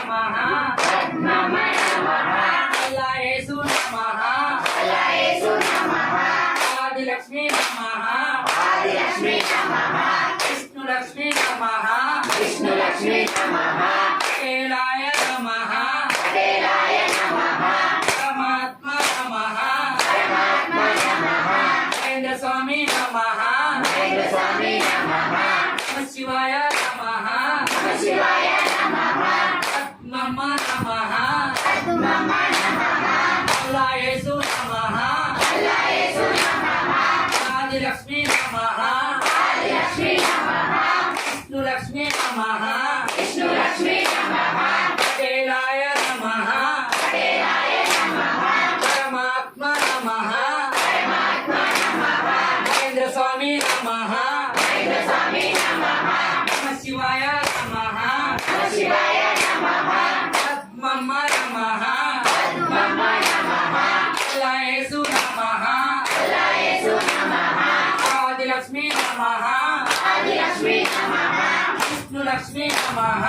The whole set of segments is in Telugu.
నమః పద్మమ నమః అల్లా యేసు నమః ఆదిలక్ష్మి నమః విష్ణులక్ష్మి నమః కేలాయ నమః పరమాత్మ నమః మహేంద్ర స్వామి నమః శివాయ నమః పద్మమ్మ నమః అల్లా యేసు నమః ఆదిలక్ష్మి నమః విష్ణులక్ష్మి నమః కేలాయ నమః పరమాత్మ నమః మహేంద్ర స్వామి నమః శివాయ నమః పద్మమ్మ నమః అల్లా యేసు నమః ఆదిలక్ష్మి నమః విష్ణులక్ష్మి నమః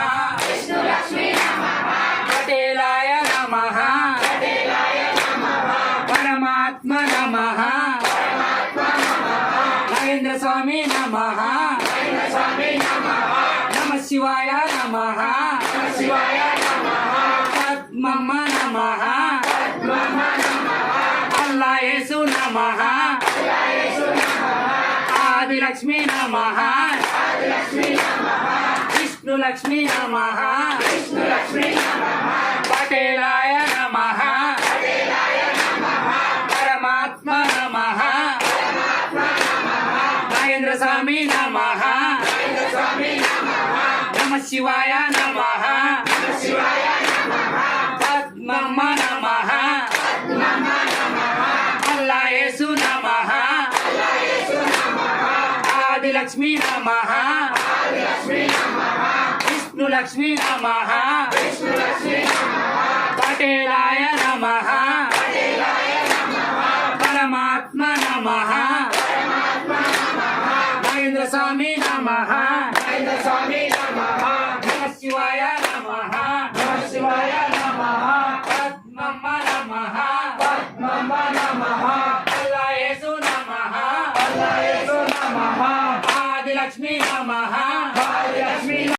పటేలాయ నమః పరమాత్మ నమః మహేంద్ర స్వామి నమః నమః శివాయ నమః పద్మమ్మ నమః అల్లా యేసు నమః ఆదిలక్ష్మి నమః విష్ణులక్ష్మి నమః పటేలాయ నమః పరమాత్మ నమః మహేంద్ర స్వామి నమః నమః శివాయ నమః పద్మమ్మ నమః అల్లా యేసు నమః ఆదిలక్ష్మి నమః విష్ణులక్ష్మి నమః పటేలాయ నమః పరమాత్మ నమః మహేంద్ర స్వామి నమః నమః శివాయ నమః పద్మమ్మ నమః అల్లా యేసు నమః ఆదిలక్ష్మి నమః